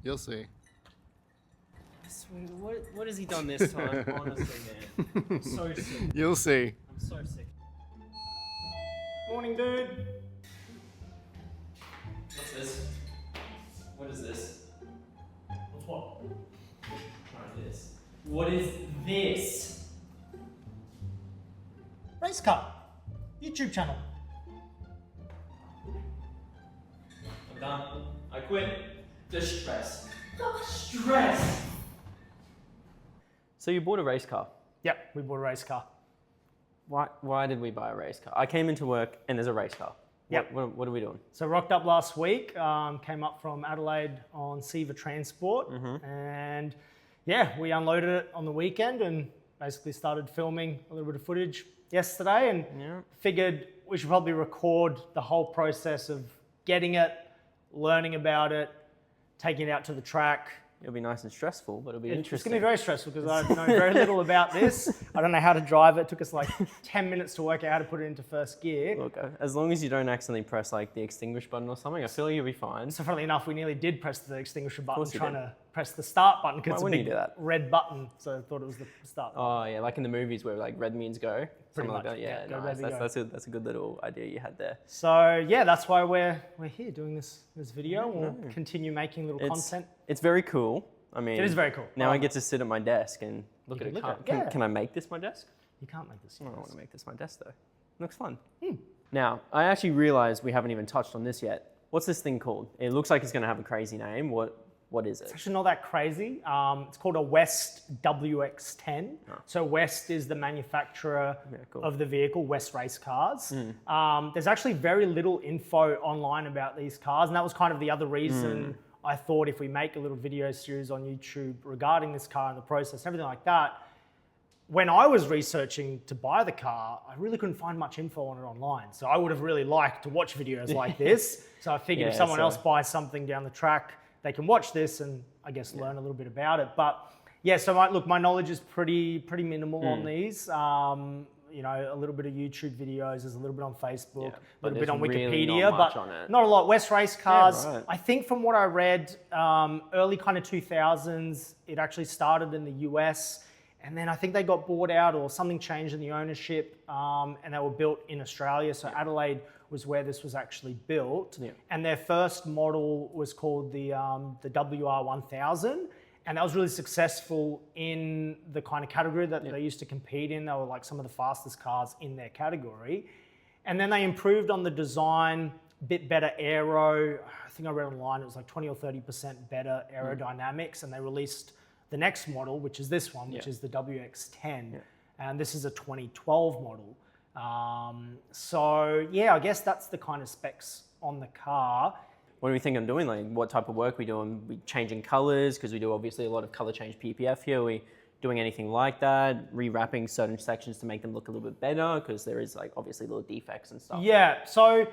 You'll see. What has he done this time? Honestly, man. I'm so sick. You'll see. I'm so sick. Morning, dude. What's this? What is this? What's what? Try this. What is this? Race car. YouTube channel. I'm done. I quit. Distress. Stress. So you bought a race car. Yep, we bought a race car. Why did we buy a race car? I came into work and there's a race car. Yep. What are we doing? So rocked up last week, came up from Adelaide on Seva Transport, and yeah, we unloaded it on the weekend and basically started filming a little bit of footage yesterday, and figured we should probably record the whole process of getting it, learning about it, taking it out to the track. It'll be nice and stressful, but it'll be interesting. It's going to be very stressful because I know very little about this. I don't know how to drive it. It took us like 10 minutes to work out how to put it into first gear. Look, as long as you don't accidentally press like the extinguish button or something, I feel like you'll be fine. So funnily enough, we nearly did press the extinguisher button trying to press the start button because it's a big red button. So I thought it was the start button. Oh yeah, like in the movies where like red means go. Pretty much. Like that. Yeah, go nice. red, That's a good little idea you had there. So yeah, that's why we're here doing this video. We'll continue making little content. It's very cool. I mean, it is very cool. Now I get to sit at my desk and look at a car. Can I make this my desk? You can't make this. I don't want to make this my desk though. It looks fun. Now, I actually realized we haven't even touched on this yet. What's this thing called? It looks like it's going to have a crazy name. What is it? It's actually not that crazy. It's called a West WX10. Oh. So West is the manufacturer of the vehicle, West Race Cars. There's actually very little info online about these cars, and that was kind of the other reason I thought if we make a little video series on YouTube regarding this car and the process, everything like that. When I was researching to buy the car, I really couldn't find much info on it online. So I would have really liked to watch videos like this. So I figured if someone else buys something down the track, they can watch this and I guess learn a little bit about it. But yeah, so my knowledge is pretty minimal on these. You know, a little bit of YouTube videos, there's a little bit on Facebook, a little bit on Wikipedia, but not a lot. West Race Cars, I think from what I read, early kind of 2000s, it actually started in the US, and then I think they got bought out or something changed in the ownership, and they were built in Australia. So Adelaide was where this was actually built, and their first model was called the WR1000. And that was really successful in the kind of category that they used to compete in. They were like some of the fastest cars in their category. And then they improved on the design, bit better aero. I think I read online it was like 20 or 30% better aerodynamics. And they released the next model, which is this one, which is the WX10. And this is a 2012 model. So yeah, I guess that's the kind of specs on the car. What do we think I'm doing? Like, what type of work we doing? We changing colors because we do obviously a lot of color change PPF here. Are we doing anything like that? Rewrapping certain sections to make them look a little bit better because there is like obviously little defects and stuff. Yeah. So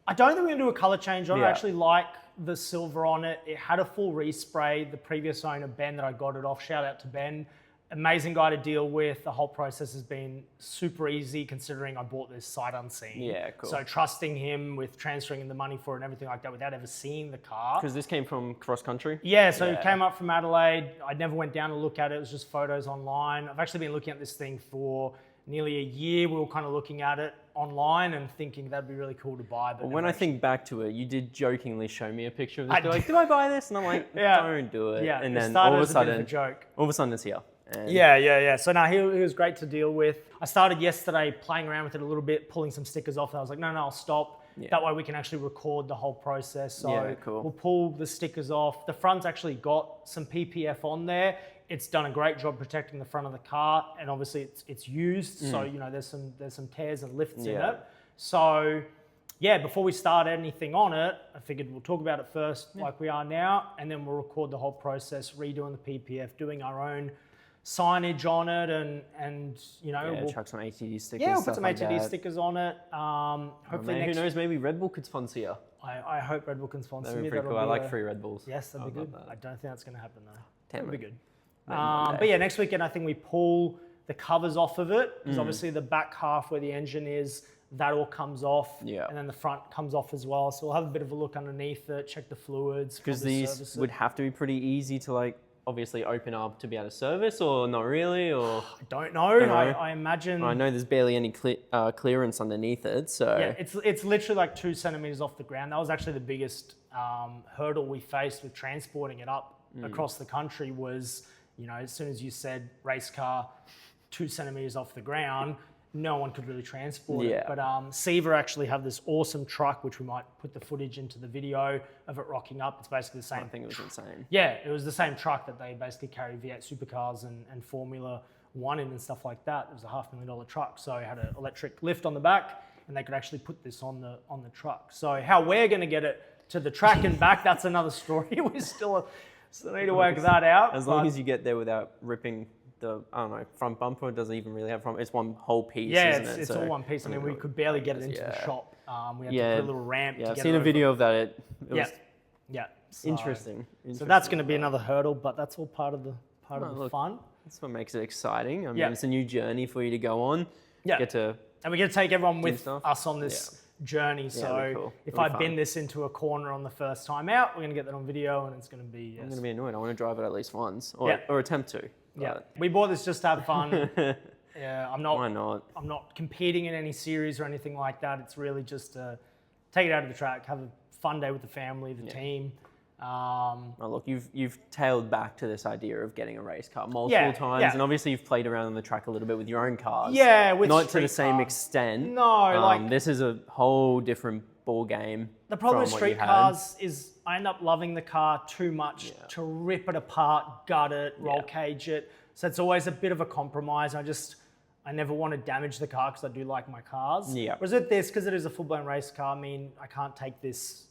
I don't think we're gonna do a color change on it. I actually like the silver on it. It had a full respray. The previous owner, Ben, that I got it off. Shout out to Ben. Amazing guy to deal with. The whole process has been super easy considering I bought this sight unseen. Yeah, cool. So trusting him with transferring the money for it and everything like that without ever seeing the car. Because this came from cross country? Yeah, so it came up from Adelaide. I never went down to look at it. It was just photos online. I've actually been looking at this thing for nearly a year. We were kind of looking at it online and thinking that'd be really cool to buy. But when I think back to it, you did jokingly show me a picture of this. You're like, did I buy this? And I'm like, don't do it. Yeah, and then all of a sudden, joke. All of a sudden it's here. And yeah. So no, he was great to deal with. I started yesterday playing around with it a little bit, pulling some stickers off. And I was like, no, I'll stop. Yeah. That way we can actually record the whole process. So we'll pull the stickers off. The front's actually got some PPF on there. It's done a great job protecting the front of the car, and obviously it's used. So you know there's some tears and lifts in it. So yeah, before we start anything on it, I figured we'll talk about it first, like we are now, and then we'll record the whole process, redoing the PPF, doing our own signage on it, and you know, we'll chuck some ATD stickers. Yeah, we'll put some ATD stickers on it. Hopefully, who knows? Maybe Red Bull could sponsor you. I hope Red Bull can sponsor me. That'd be pretty cool. I like free Red Bulls. Yes, that'd be good. I don't think that's going to happen though. That'd be good. But yeah, next weekend I think we pull the covers off of it because obviously the back half where the engine is, that all comes off. Yeah. And then the front comes off as well. So we'll have a bit of a look underneath it, check the fluids. Because probably these service it. would have to be pretty easy to like obviously open up to be able to service, or not really, or I don't know. I imagine. I know there's barely any clearance underneath it, so Yeah, it's literally like 2 centimeters off the ground. That was actually the biggest hurdle we faced with transporting it up across the country was, you know, as soon as you said race car 2 centimeters off the ground, no one could really transport it. But Seaver actually have this awesome truck, which we might put the footage into the video of it rocking up. It's basically the same. I think it was insane. Yeah, it was the same truck that they basically carry V8 supercars and Formula One in and stuff like that. It was a $500,000 truck, so it had an electric lift on the back, and they could actually put this on the truck. So how we're going to get it to the track and back, that's another story. We still need to work that out. As long as you get there without ripping the, I don't know, front bumper. It doesn't even really have front. It's one whole piece, isn't it? It's all one piece. I mean, we could barely get it into the shop. We had to put a little ramp to get it I've seen a video of that. It was So, interesting. So that's going to be another hurdle, but that's all part of the fun. That's what makes it exciting. I mean, it's a new journey for you to go on. Yeah. And we're going to take everyone with us on this journey. So cool. if I bend this into a corner on the first time out, we're going to get that on video, and it's going to be... I'm going to be annoyed. I want to drive it at least once, or attempt to. Yeah, we bought this just to have fun. I'm not. Why not? I'm not competing in any series or anything like that. It's really just to take it out of the track, have a fun day with the family, the team. Look, you've tailed back to this idea of getting a race car multiple times, and obviously you've played around on the track a little bit with your own cars. Yeah, with not to the street same cars. extent. No, this is a whole different ball game. The problem with street cars is I end up loving the car too much to rip it apart, gut it, roll cage it. So it's always a bit of a compromise. I never want to damage the car because I do like my cars. Yeah. Whereas with this, because it is a full-blown race car, I mean, I can't take this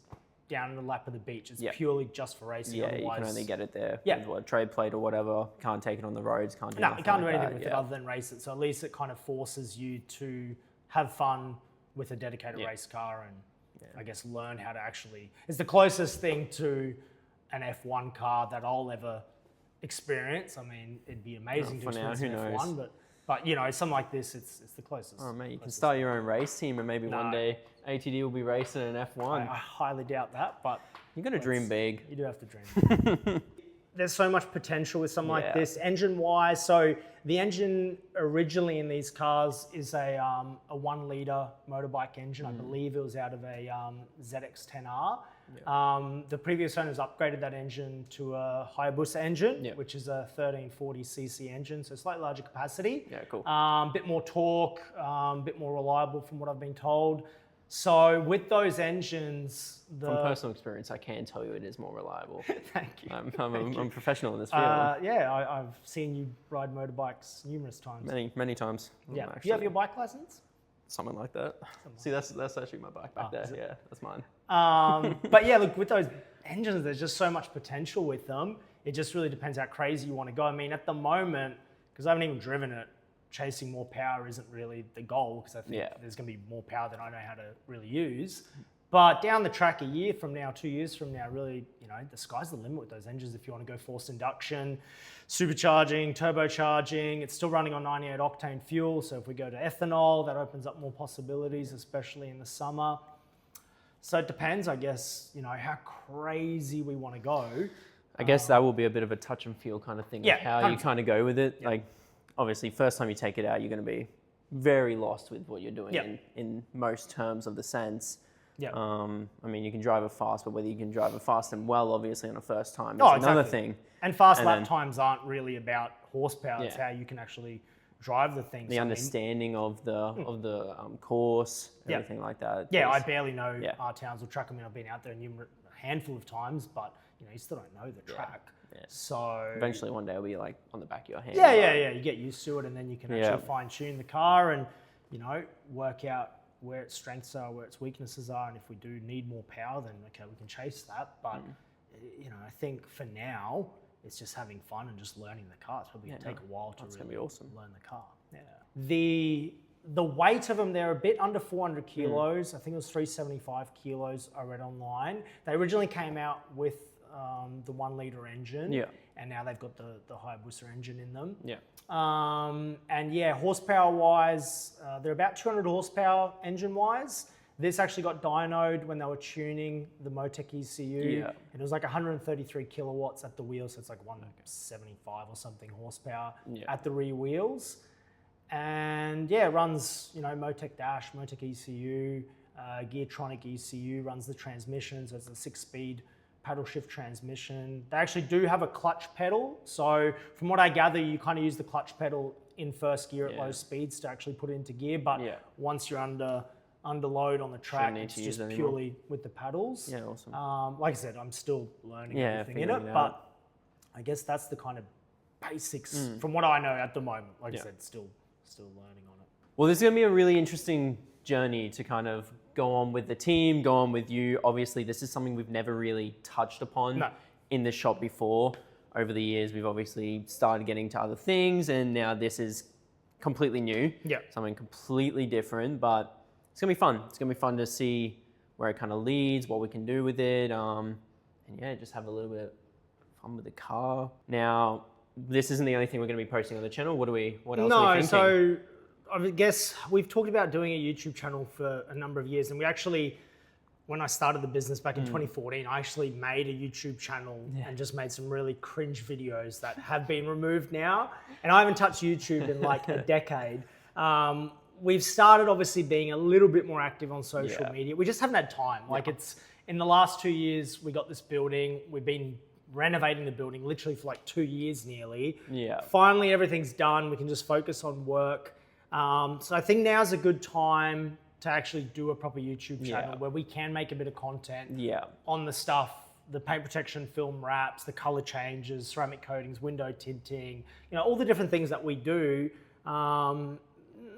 down in the lap of the beach. It's purely just for racing. Yeah, otherwise, you can only get it there Yeah. with a trade plate or whatever. Can't take it on the roads. Can't do No, nothing you can't do like anything that. with it other than race it. So at least it kind of forces you to have fun with a dedicated race car and I guess learn how to actually... It's the closest thing to an F1 car that I'll ever experience. I mean, it'd be amazing to experience an F1, but you know, something like this, it's the closest. Oh mate, you can start your own race team and maybe one day ATD will be racing an F1. I highly doubt that, but... You got to dream big. You do have to dream big. There's so much potential with something like this. Engine-wise, so the engine originally in these cars is a 1 litre motorbike engine. I believe it was out of a ZX10R. The previous owners upgraded that engine to a Hayabusa engine, which is a 1340cc engine, so slightly larger capacity. Yeah, cool. Bit more torque, bit more reliable from what I've been told. So with those engines, from personal experience, I can tell you it is more reliable. Thank you. I'm a professional in this field. I've seen you ride motorbikes numerous times. Many times. Yeah. Do you have your bike license? Something like that. See, that's actually my bike back there. Yeah, that's mine. But yeah, look, with those engines, there's just so much potential with them. It just really depends how crazy you want to go. I mean, at the moment, because I haven't even driven it, chasing more power isn't really the goal because I think there's going to be more power than I know how to really use. But down the track, a year from now, 2 years from now, really, you know, the sky's the limit with those engines. If you want to go forced induction, supercharging, turbocharging, it's still running on 98 octane fuel. So if we go to ethanol, that opens up more possibilities, especially in the summer. So it depends, I guess, you know, how crazy we want to go. I guess that will be a bit of a touch and feel kind of thing. Yeah, how you kind of go with it. Like, obviously, first time you take it out, you're going to be very lost with what you're doing in most terms of the sense. Yeah. I mean, you can drive it fast, but whether you can drive it fast and well, obviously, on a first time is another thing. And fast lap times aren't really about horsepower. It's how you can actually drive the thing. The understanding of the course, everything like that. Yeah, I barely know our Townsville track. I mean, I've been out there a handful of times, but you know, you still don't know the track. Yeah. So eventually one day it'll be like on the back of your hand. Yeah. You get used to it, and then you can actually fine tune the car and, you know, work out where its strengths are, where its weaknesses are, and if we do need more power, then okay, we can chase that. But you know, I think for now it's just having fun and just learning the car. It's probably gonna take a while to really learn the car. Yeah. The weight of them, they're a bit under 400 kilos. I think it was 375 kilos I read online. They originally came out with the 1 litre engine. and now they've got the Hayabusa engine in them. Yeah. And yeah, horsepower-wise, they're about 200 horsepower engine-wise. This actually got dynoed when they were tuning the Motec ECU, and it was like 133 kilowatts at the wheel, so it's like 175 or something horsepower at the rear wheels. And yeah, it runs, you know, Motec dash, Motec ECU, Geartronic ECU, runs the transmission, so it's a 6-speed paddle shift transmission. They actually do have a clutch pedal, so from what I gather, you kind of use the clutch pedal in first gear at low speeds to actually put it into gear, but once you're under load on the track, it's just purely with the paddles. Yeah, awesome. Like I said, I'm still learning everything in it, but I guess that's the kind of basics from what I know at the moment. Like I said, still learning on it. Well, this is going to be a really interesting journey to kind of go on with the team, go on with you. Obviously, this is something we've never really touched upon in the shop before. Over the years, we've obviously started getting to other things, and now this is completely new. Yeah. Something completely different, but it's going to be fun. It's going to be fun to see where it kind of leads, what we can do with it, and yeah, just have a little bit of fun with the car. Now, this isn't the only thing we're going to be posting on the channel. What else are we thinking? So I guess we've talked about doing a YouTube channel for a number of years, and we actually, when I started the business back in 2014, I actually made a YouTube channel and just made some really cringe videos that have been removed now, and I haven't touched YouTube in like a decade. We've started obviously being a little bit more active on social media. We just haven't had time. Like it's in the last 2 years, we got this building. We've been renovating the building literally for like 2 years nearly. Yeah. Finally, everything's done. We can just focus on work. So I think now's a good time to actually do a proper YouTube channel where we can make a bit of content on the stuff, the paint protection, film wraps, the color changes, ceramic coatings, window tinting, you know, all the different things that we do.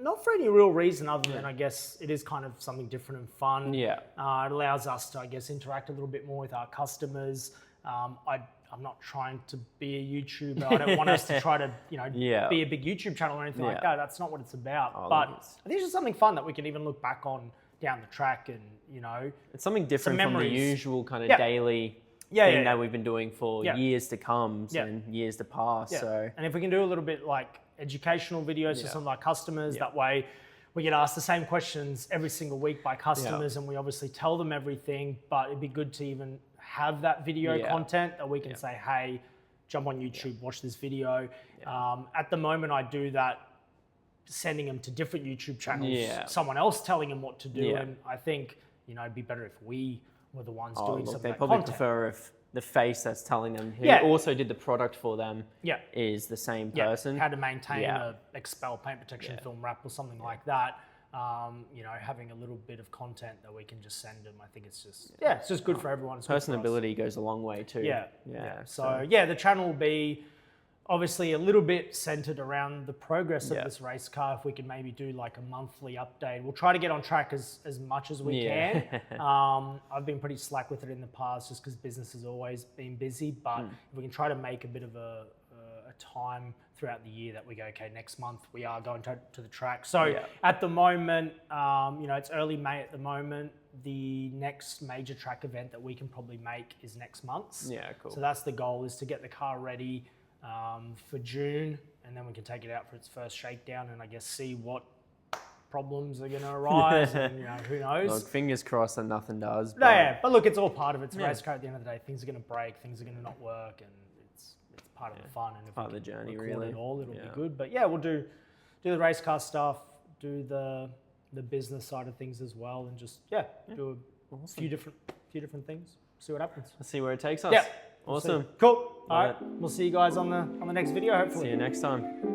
Not for any real reason other than, I guess, it is kind of something different and fun. Yeah. It allows us to, I guess, interact a little bit more with our customers. I'm not trying to be a YouTuber. I don't want us to try to, you know, be a big YouTube channel or anything like that. That's not what it's about. But I think it's just something fun that we can even look back on down the track and, you know. It's something different from the usual kind of daily thing that we've been doing for years to come and years to pass. So. And if we can do a little bit like educational videos for some of our customers, that way we get asked the same questions every single week by customers and we obviously tell them everything, but it'd be good to even have that video content that we can say, hey, jump on YouTube, watch this video. At the moment, I do that, sending them to different YouTube channels, someone else telling them what to do. And I think, you know, it'd be better if we were the ones doing some of that content. They probably prefer if the face that's telling them who also did the product for them is the same person. How to maintain a expel paint protection film wrap or something like that. You know, having a little bit of content that we can just send them. I think it's just, it's just good for everyone. It's personability goes a long way too. So the channel will be obviously a little bit centered around the progress of this race car. If we can maybe do like a monthly update, we'll try to get on track as much as we can. I've been pretty slack with it in the past just because business has always been busy, but if we can try to make a bit of a time throughout the year that we go, okay, next month we are going to the track. So at the moment, you know, it's early May at the moment. The next major track event that we can probably make is next month. Yeah, cool. So that's the goal, is to get the car ready for June, and then we can take it out for its first shakedown and I guess see what problems are going to arise and, you know, who knows. Look, fingers crossed that nothing does. But but look, it's all part of it. It's a race car at the end of the day. Things are going to break, things are going to not work, and it's part of the fun. And if part of the journey, really. It'll be good. But yeah, we'll do the race car stuff, do the business side of things as well, and just do a few different things. See what happens. Let's see where it takes us. Yeah. Awesome. Cool. All right. We'll see you guys on the next video, hopefully. See you next time.